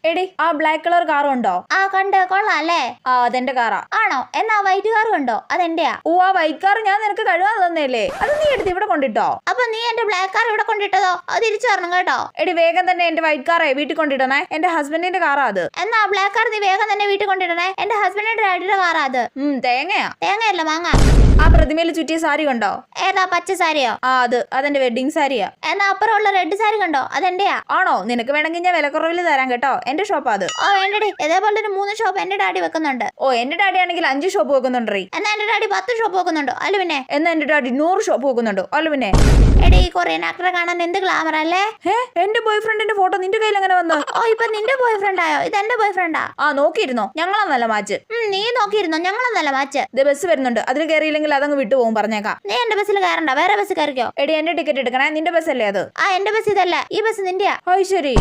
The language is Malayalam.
എടി ആ ബ്ലാക്ക് കളർ കാറും ഉണ്ടോ? ആ കണ്ട്, കൊള്ളാം അല്ലേ? ആ അതെന്റെ കാറാ. ആണോ? എന്നാ വൈറ്റ് കാർ കണ്ടോ? അതെന്റെയാ. ഓ ആ വൈറ്റ് കാർ ഞാൻ നിനക്ക് കഴുകാൻ തന്നേല്ലേ, അത് നീ എടുത്ത് ഇവിടെ കൊണ്ടിട്ടോ. അപ്പൊ നീ എന്റെ ബ്ലാക്ക് കാർ ഇവിടെ കൊണ്ടിട്ടതോ? അത് തിരിച്ചു തരണം കേട്ടോ. എടി വേഗം തന്നെ എന്റെ വൈറ്റ് കാറേ വീട്ടിൽ കൊണ്ടിടണേ, എന്റെ ഹസ്ബൻഡിന്റെ കാറാ അത്. എന്നാ ബ്ലാക്ക് കാർ നീ വേഗം തന്നെ വീട്ടിൽ കൊണ്ടിടണേ, എന്റെ ഹസ്ബൻഡിന്റെ ഡാഡിയുടെ കാറാ അത്. തേങ്ങയാ. തേങ്ങയല്ല, മാങ്ങ. ആ പ്രതിമയിൽ ചുറ്റിയ സാരി കണ്ടോ? ഏതാ, പച്ച സാരിയോ? ആ അതെന്റെ വെഡിങ് സാരിയാ. എന്നാ അപ്പുറമുള്ള റെഡ് സാരി കണ്ടോ? അതെന്റെയാ. ആണോ? നിനക്ക് വേണമെങ്കിൽ ഞാൻ വിലക്കുറവിൽ തരാം കേട്ടോ, എന്റെ ഷോപ്പാ അത്. ഓ വേണ്ടടി, ഇതേപോലെ ഒരു 3 ഷോപ്പ് എന്റെ ഡാഡി വെക്കുന്നുണ്ട്. ഓ എന്റെ ഡാഡി ആണെങ്കിൽ 5 ഷോപ്പ് വെക്കുന്നുണ്ടീ. എന്നാ എന്റെ ഡാഡി 10 ഷോപ്പ് വെക്കുന്നുണ്ടോ? അല്ല പിന്നെ. എന്നാ എന്റെ ഡാഡി 100 ഷോപ്പ് വെക്കുന്നുണ്ടോ? അല്ല പിന്നെ. എടി ഈ കൊറിയൻ ആക്ടറെ കാണാൻ എന്ത് ഗ്ലാമർ അല്ലേ? എന്റെ ബോയ് ഫ്രണ്ടിന്റെ ഫോട്ടോ നിന്റെ കയ്യിൽ എങ്ങനെ വന്നു? ഓ ഇപ്പൊ നിന്റെ ബോയ് ഫ്രണ്ട് ആയോ? ഇത് എന്റെ ബോയ് ഫ്രണ്ടാ. ആ നോക്കിയിരുന്നോ, ഞങ്ങളാ നല്ല മാച്ച്. നീ നോക്കിയിരുന്നോ? ഞങ്ങളാ നല്ല മാച്ച്. ബസ് വരുന്നുണ്ട്, അതിൽ കയറിയില്ലെങ്കിൽ അതങ്ങ് വിട്ടുപോകും, പറഞ്ഞേക്കാം. നീ എന്റെ ബസ്സിൽ കയറണ്ട, വേറെ ബസ് കയറിക്കോ. എടി എന്റെ ടിക്കറ്റ് എടുക്കണേ, നിന്റെ ബസ് അല്ലേ അത്? ആ എന്റെ ബസ് ഇതല്ല, ഈ ബസ് നിന്റെയാ. ശരി.